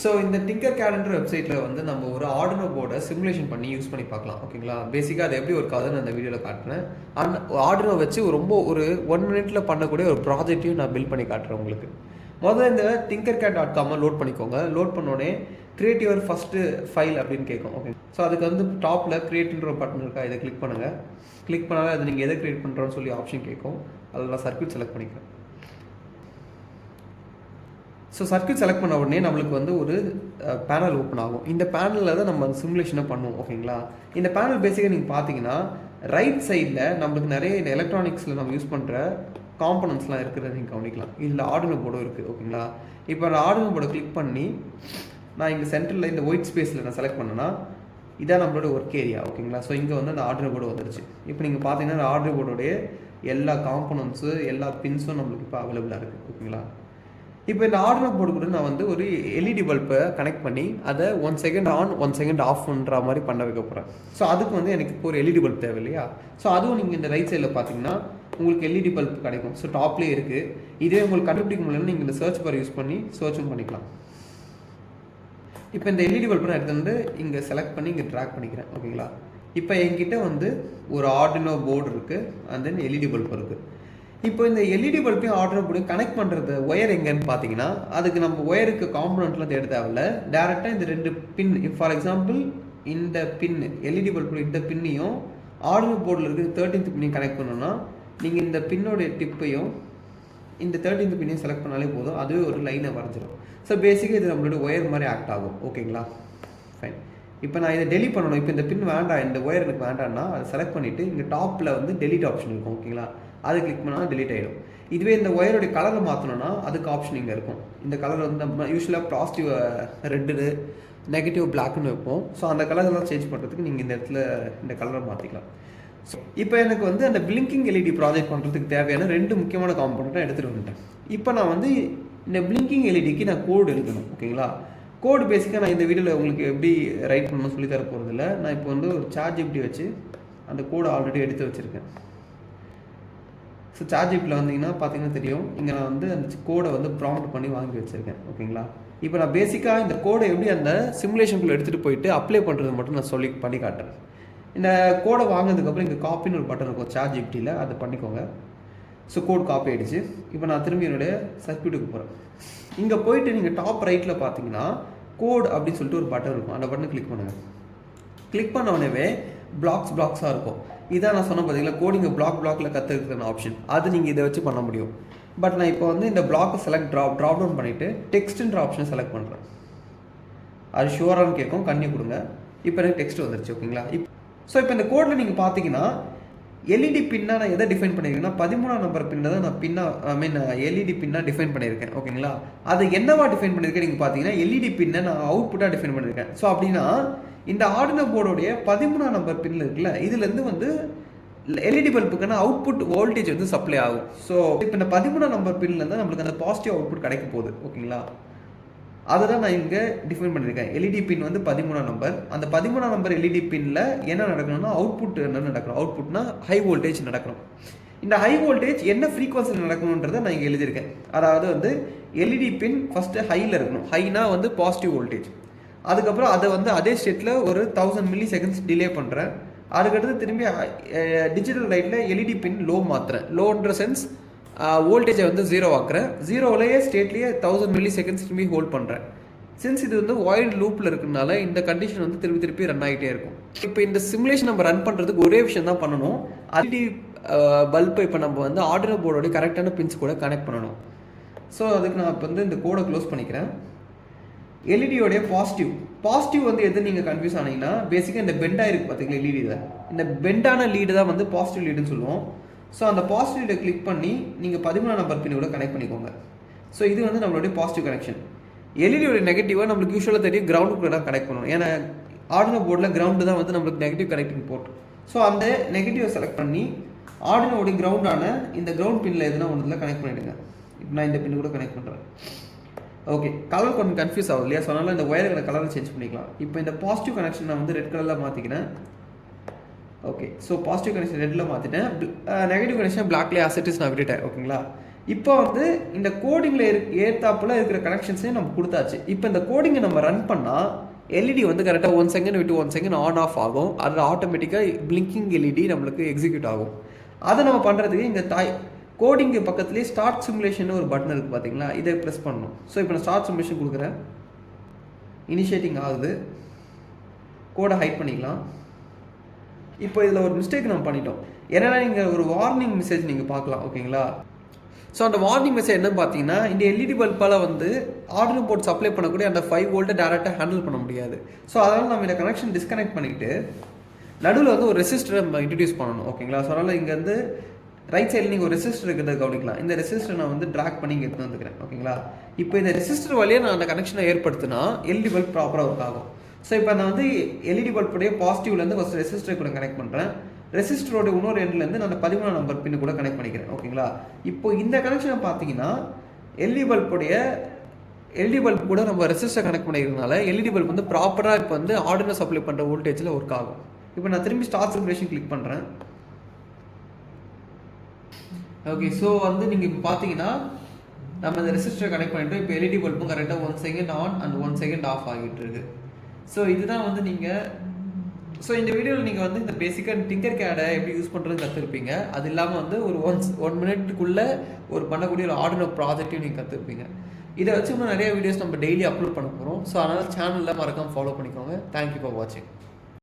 So இந்த tinker கேட்ன்ற வெப்சைட்டில் வந்து நம்ம ஒரு ஆர்டினோ போர்டை சிமுலேஷன் பண்ணி யூஸ் பண்ணி பார்க்கலாம். ஓகேங்களா, பேசிக்காக அது எப்படி ஒரு கதை அந்த வீடியோவில் காட்டுறேன். அண்ட் ஆர்டினோ வச்சு ரொம்ப ஒரு 1 மினிட்ல பண்ணக்கூடிய ஒரு ப்ராஜெக்டையும் நான் பில்ட் பண்ணி காட்டுறேன் உங்களுக்கு. முதல்ல இந்த tinkercad.com லோட் பண்ணிக்கோங்க. லோட் பண்ணோடனே கிரியேட் யுவர் ஃபஸ்ட்டு ஃபைல் அப்படின்னு கேட்கும். ஓகே, ஸோ அதுக்கு வந்து டாப்பில் கிரியேட்ன்ற ஒரு பட்டன் இருக்கா, இதை கிளிக் பண்ணுங்கள். கிளிக் பண்ணாலே அது நீங்கள் எதை கிரியேட் பண்ணுறோன்னு சொல்லி ஆப்ஷன் கேட்கும். அதில் நான் சர்க்யூட் செலக்ட் பண்ணிக்கிறேன். ஸோ சர்க்யூட் செலக்ட் பண்ண உடனே நம்மளுக்கு வந்து ஒரு பேனல் ஓப்பன் ஆகும். இந்த பேனலில் தான் நம்ம சிமுலேஷனை பண்ணுவோம். ஓகேங்களா, இந்த பேனல் பேசிக்காக நீங்கள் பார்த்தீங்கன்னா ரைட் சைடில் நம்மளுக்கு நிறைய இந்த எலக்ட்ரானிக்ஸில் நம்ம யூஸ் பண்ணுற காம்பனன்ட்ஸ்லாம் இருக்கிறத நீங்கள் கவனிக்கலாம். இதில் ஆர்டினோ போர்டும் இருக்குது. ஓகேங்களா, இப்போ நான் ஆர்டினோ போர்டை கிளிக் பண்ணி நான் இங்கே சென்டரில் இந்த ஒயிட் ஸ்பேஸில் நான் செலக்ட் பண்ணேன்னா இதான் நம்மளோட ஒர்க் ஏரியா. ஓகேங்களா, ஸோ இங்கே வந்து அந்த ஆர்டினோ போர்டு வந்துருச்சு. இப்போ நீங்கள் பார்த்தீங்கன்னா அந்த ஆர்டினோ போர்டோடைய எல்லா காம்பனன்ட்ஸு எல்லா பின்ஸும் நம்மளுக்கு இப்போ அவைலபிளாக இருக்குது. ஓகேங்களா, இப்போ இந்த ஆர்டினோ போர்டு கூட நான் வந்து ஒரு எல்இடி பல்பை கனெக்ட் பண்ணி அதை 1 செகண்ட் ஆன் 1 செகண்ட் ஆஃப்ன்ற மாதிரி பண்ண வைக்க போகிறேன். ஸோ அதுக்கு வந்து எனக்கு இப்போ ஒரு எல்இடி பல்ப் தேவை இல்லையா. ஸோ அதுவும் நீங்கள் இந்த ரைட் சைடில் பார்த்தீங்கன்னா உங்களுக்கு எல்இடி பல்ப் கிடைக்கும். ஸோ டாப்லேயே இருக்குது. இதே உங்களுக்கு கண்டுபிடிக்க முடியலன்னு நீங்கள் இந்த சர்ச் பார் யூஸ் பண்ணி சர்ச்சும் பண்ணிக்கலாம். இப்போ இந்த எல்இடி பல்ப் நான் எடுத்து வந்து இங்கே செலக்ட் பண்ணி இங்கே ட்ராக் பண்ணிக்கிறேன். ஓகேங்களா, இப்போ என்கிட்ட வந்து ஒரு ஆர்டினோ போர்டு இருக்குது அண்ட் தென் எல்இடி பல்ப் இருக்குது. இப்போ இந்த எல்இடி பல்பையும் ஆர்டினோ போர்டையும் கனெக்ட் பண்ணுறது ஒயர் எங்கன்னு பார்த்தீங்கன்னா அதுக்கு நம்ம ஒயருக்கு காம்பனண்ட்லாம் தேட தேவையில்ல. டேரெக்டாக இந்த 2 பின், ஃபார் எக்ஸாம்பிள் இந்த பின் எல்இடி பல்போட இந்த பின்னையும் ஆர்டினோ போர்டில் இருக்கிற 13th பின்னையும் கனெக்ட் பண்ணணும்னா நீங்கள் இந்த பின்னோடைய டிப்பையும் இந்த 13th பின்னையும் செலக்ட் பண்ணாலே போதும், அதுவே ஒரு லைனை வரைஞ்சிடும். ஸோ பேசிக்காக இது நம்மளோட ஒயர் மாதிரி ஆக்ட் ஆகும். ஓகேங்களா, ஃபைன். இப்போ நான் இதை டெலிட் பண்ணணும். இப்போ இந்த பின் வேண்டாம், இந்த ஒயர் எனக்கு வேண்டாம்னா அதை செலக்ட் பண்ணிவிட்டு இங்கே டாப்பில் வந்து டெலிட் ஆப்ஷன் இருக்கும். ஓகேங்களா, அதை கிளிக் பண்ணால் டெலிட் ஆகிடும். இதுவே இந்த ஒயருடைய கலரை மாற்றணும்னா அதுக்கு ஆப்ஷன் இங்கே இருக்கும். இந்த கலர் வந்து நம்ம யூஸ்வலாக பாசிட்டிவ் ரெட்டு, நெகட்டிவ் பிளாக்னு வைப்போம். ஸோ அந்த கலர்லாம் சேஞ்ச் பண்ணுறதுக்கு நீங்கள் இந்த இடத்துல இந்த கலரை மாற்றிக்கலாம். ஸோ இப்போ எனக்கு வந்து அந்த பிளிங்கிங் எல்இடி ப்ராஜெக்ட் பண்ணுறதுக்கு தேவையான 2 முக்கியமான காம்பனண்ட்டாக எடுத்துகிட்டு வந்துட்டேன். இப்போ நான் வந்து இந்த பிளிங்கிங் எல்இடிக்கு நான் கோடு எழுதணும். ஓகேங்களா, கோடு பேசிக்காக நான் இந்த வீடியோவில் உங்களுக்கு எப்படி ரைட் பண்ணணும்னு சொல்லி தர போகிறதில்ல. நான் இப்போ வந்து ஒரு ChatGPT வச்சு அந்த கோடு ஆல்ரெடி எடுத்து வச்சுருக்கேன். ஸோ ChatGPTல வந்தீங்கன்னா பார்த்தீங்கன்னா தெரியும், இங்கே நான் வந்து அந்த கோடை வந்து ப்ராம்ப்ட் பண்ணி வாங்கி வச்சுருக்கேன். ஓகேங்களா, இப்போ நான் பேசிக்காக இந்த கோடை எப்படி அந்த சிமுலேஷனுக்குள்ளே எடுத்துகிட்டு போயிட்டு அப்ளை பண்ணுறது மட்டும் நான் சொல்லி பண்ணி காட்டுறேன். இந்த கோடை வாங்கினதுக்கப்புறம் இங்கே காப்பின்னு ஒரு பட்டன் இருக்கும் ChatGPTல, அதை பண்ணிக்கோங்க. ஸோ கோட் காப்பி ஆகிடுச்சு. இப்போ நான் திரும்பி என்னுடைய சர்க்யூட்டுக்கு போகிறேன். இங்கே போயிட்டு நீங்கள் டாப் ரைட்டில் பார்த்தீங்கன்னா கோட் அப்படின்னு சொல்லிட்டு ஒரு பட்டன் இருக்கும். அந்த பட்டனை கிளிக் பண்ணுங்கள். கிளிக் பண்ண உடனே பிளாக்ஸாக இருக்கும். இதான் நான் சொன்ன பார்த்தீங்களா, கோடிங்க பிளாக்ல கற்றுக்கிற ஆப்ஷன். அது நீங்கள் இதை வச்சு பண்ண முடியும். பட் நான் இப்போ வந்து இந்த பிளாக்கை ட்ராப் டவுன் பண்ணிவிட்டு டெக்ஸ்ட்ன்ற ஆப்ஷனை செலக்ட் பண்ணுறேன். அது ஷுவரானு கேட்கும், கண்ணி கொடுங்க. இப்போ எனக்கு டெக்ஸ்ட் வந்துருச்சு. ஓகேங்களா, இப்போ இந்த கோடில் நீங்கள் பார்த்தீங்கன்னா எல்இடி பின்னா நான் எதை டிஃபைன் பண்ணியிருக்கேன்னா 13ஆம் நம்பர் பின்னை தான் நான் எல்இடி பின்னா டிஃபைன் பண்ணியிருக்கேன். ஓகேங்களா, அதை என்னவா டிஃபைன் பண்ணியிருக்கேன் நீங்கள் பார்த்தீங்கன்னா எல்இடி பின்னை நான் அவுட்புட்டாக டிஃபைன் பண்ணியிருக்கேன். ஸோ அப்படின்னா இந்த ஆர்டினோ போர்டோடைய 13ஆம் நம்பர் பின்னில் இருக்குல்ல, இதுலேருந்து வந்து எல்இடி பல்புக்கான அவுட்புட் வோல்டேஜ் வந்து சப்ளை ஆகும். ஸோ இப்போ இந்த 13ஆம் நம்பர் பின்லேருந்து நம்மளுக்கு அந்த பாசிட்டிவ் அவுட்புட் கிடைக்க போகுது. ஓகேங்களா, அதை தான் நான் இங்கே டிஃபைன் பண்ணியிருக்கேன். எல்இடி பின் வந்து 13ஆம் நம்பர். அந்த 13ஆம் நம்பர் எல்இடி பின்னில் என்ன நடக்கணும்னா அவுட்புட் என்ன நடக்கணும், அவுட்புட்னா ஹை வோல்டேஜ் நடக்கணும். இந்த ஹை வோல்டேஜ் என்ன ஃப்ரீக்வன்சியில் நடக்கணுன்றதை நான் இங்கே எழுதியிருக்கேன். அதாவது வந்து எல்இடி பின் ஃபஸ்ட்டு ஹையில் இருக்கணும். ஹைனா வந்து பாசிட்டிவ் வோல்டேஜ். அதுக்கப்புறம் அதை வந்து அதே ஸ்டேட்டில் ஒரு 1000 மில்லி செகண்ட்ஸ் டிலே பண்ணுறேன். அதுக்கடுத்து திரும்பி டிஜிட்டல் ரைட்டில் எல்இடி பின் லோ மாற்றுறேன். லோன்ற சென்ஸ் வோல்டேஜை வந்து 0 ஆக்குறேன். 0லேயே ஸ்டேட்லேயே 1000 மில்லி செகண்ட்ஸ் திரும்பி ஹோல்ட் பண்ணுறேன். சின்ஸ் இது வந்து வாய்ட் லூப்பில் இருக்கிறதுனால இந்த கண்டிஷன் வந்து திருப்பி ரன் ஆகிட்டே இருக்கும். இப்போ இந்த சிமுலேஷன் நம்ம ரன் பண்ணுறதுக்கு ஒரே விஷயம் தான் பண்ணணும். எல்இடி பல்பை இப்போ நம்ம வந்து ஆர்டினோ போர்டோட கரெக்டான பின்ஸ் கூட கனெக்ட் பண்ணணும். ஸோ அதுக்கு நான் இப்போ வந்து இந்த கோடை க்ளோஸ் பண்ணிக்கிறேன். எல்இடியோடைய பாசிட்டிவ் வந்து எது நீங்கள் கன்ஃபியூஸ் ஆனீங்கன்னா பேசிக்காக இந்த பெண்டாக இருக்குது பார்த்தீங்களா எல்இடியில், இந்த பெண்டான லீடு தான் வந்து பாசிட்டிவ் லீடுன்னு சொல்லுவோம். ஸோ அந்த பாசிட்டிவ் லீடை கிளிக் பண்ணி நீங்கள் 13ஆம் நம்பர் பின் கூட கனெக்ட் பண்ணிக்கோங்க. ஸோ இது வந்து நம்மளுடைய பாசிட்டிவ் கனெக்ஷன். எல்இடியோட நெகட்டிவாக நம்மளுக்கு யூஸ்வலாக தெரியும் கிரவுண்டுக்கு தான் கனெக்ட் பண்ணணும். ஏன்னா ஆர்டினோ போர்டில் கிரவுண்டு தான் வந்து நம்மளுக்கு நெகட்டிவ் கனெக்டிங் போர்ட். ஸோ அந்த நெகட்டிவை செலக்ட் பண்ணி ஆர்டினோடைய கிரவுண்டான இந்த கிரவுண்ட் பின்னில் எதுனா ஒன்றில் கனெக்ட் பண்ணிவிடுங்க. இப்போ நான் இந்த பின்னு கூட கனெக்ட் பண்ணுறேன். ஓகே, கலர் கொஞ்சம் கன்ஃபியூஸ் ஆகும் இல்லையா, ஸோ அதனால் இந்த ஒயர்களை கலரை சேஞ்ச் பண்ணிக்கலாம். இப்போ இந்த பாசிட்டிவ் கனெக்ஷன் நான் வந்து ரெட் கலரில் மாற்றிக்கிறேன். ஓகே, ஸோ பாசிட்டிவ் கனெக்ஷன் ரெட்டில் மாற்றிட்டேன். நெகட்டிவ் கனெக்ஷன் பிளாக்லேயே அசெட்டிஸ் நான் விட்டுட்டேன். ஓகேங்களா, இப்போ வந்து இந்த கோடிங்கில் ஏற்றாப்புல இருக்கிற கனெக்ஷன்ஸையும் நம்ம கொடுத்தாச்சு. இப்போ இந்த கோடிங்கை நம்ம ரன் பண்ணால் எல்இடி வந்து கரெக்டாக 1 செகண்ட் விட்டு 1 செகண்ட் ஆன் ஆஃப் ஆகும். அதில் ஆட்டோமேட்டிக்காக பிளிங்கிங் எல்இடி நம்மளுக்கு எக்ஸிக்யூட் ஆகும். அதை நம்ம பண்ணுறதுக்கு இந்த கோடிங்கு பக்கத்துலேயே ஸ்டார்ட் சிமுலேஷன் ஒரு பட்டன் இருக்குது பார்த்தீங்களா, இதை ப்ரெஸ் பண்ணணும். ஸோ இப்போ நான் ஸ்டார்ட் சிமுலேஷன் கொடுக்குறேன். இனிஷியேட்டிங் ஆகுது. கோடை ஹைட் பண்ணிக்கலாம். இப்போ இதில் ஒரு மிஸ்டேக் நம்ம பண்ணிட்டோம். என்னென்னா நீங்கள் ஒரு வார்னிங் மெசேஜ் நீங்கள் பார்க்கலாம். ஓகேங்களா? ஸோ அந்த வார்னிங் மெசேஜ் என்னன்னு பார்த்தீங்கன்னா, இந்த எல்இடி பல்பால் வந்து ஆர்டினோ போர்ட் சப்ளை பண்ணக்கூடிய அந்த 5 வோல்ட்டை டேரெக்டாக ஹேண்டில் பண்ண முடியாது. ஸோ அதனால் நம்ம இந்த கனெக்ஷன் டிஸ்கனெக்ட் பண்ணிவிட்டு நடுவில் வந்து ஒரு ரெசிஸ்டரை நம்ம இன்ட்ரடியூஸ் பண்ணணும். ஓகேங்களா? ஸோ அதனால் இங்கே வந்து ரைட் சைடில் நீங்கள் ஒரு ரெசிஸ்டர் இருக்கிறத கவனிக்கலாம். இந்த ரெசிஸ்டரை நான் வந்து ட்ராக் பண்ணி இங்கே எடுத்து வந்துக்கிறேன். ஓகேங்களா? இப்போ இந்த ரெசிஸ்டர் வழியாக நான் அந்த கனெக்ஷனை ஏற்படுத்தினா எல்இடி பல்ப் ப்ராப்பராக ஒர்க் ஆகும். ஸோ இப்போ நான் வந்து எல்இடி பல்புடைய பாசிட்டிவ்லேருந்து ஃபஸ்ட் ரெசிஸ்டரை கூட கனெக்ட் பண்ணுறேன். ரெசிஸ்டரோட இன்னொரு எண்ட்லேருந்து நான் 13 நம்பர் பின்னு கூட கனெக்ட் பண்ணிக்கிறேன். ஓகேங்களா? இப்போ இந்த கனெக்ஷனை பார்த்தீங்கன்னா எல்இடி பல்ப் கூட நம்ம ரெசிஸ்டர் கனெக்ட் பண்ணிக்கிறதுனால எல்இடி பல்ப் வந்து ப்ராப்பராக இப்போ வந்து ஆர்டினோ சப்ளை பண்ணுற வோல்டேஜில் ஒர்க் ஆகும். இப்போ நான் திரும்பி ஸ்டார்ட் சிமுலேஷன் கிளிக் பண்ணுறேன். ஓகே, ஸோ வந்து நீங்கள் இப்போ பார்த்தீங்கன்னா நம்ம இந்த ரெசிஸ்டரை கனெக்ட் பண்ணிட்டோம். இப்போ எல்இடி பல்பும் கரெக்டாக 1 second on and 1 second off ஆகிட்டு இருக்கு. ஸோ இதுதான் வந்து நீங்கள் இந்த வீடியோவில் நீங்கள் வந்து இந்த பேசிக்காக டிங்கர் கேடை எப்படி யூஸ் பண்ணுறதுன்னு கற்றுருப்பீங்க. அது இல்லாமல் வந்து ஒரு 1 மினிட்டுக்குள்ளே ஒரு பண்ணக்கூடிய ஒரு ஆர்டினோ ப்ராஜெக்டையும் நீங்கள் கற்றுருப்பீங்க. இதை வச்சு இன்னும் நிறைய வீடியோஸ் நம்ம டெய்லி அப்லோட் பண்ண போகிறோம். ஸோ அதனால் சேனலில் மறக்காமல் ஃபாலோ பண்ணிக்கோங்க. தேங்க்யூ ஃபார் வாட்சிங்.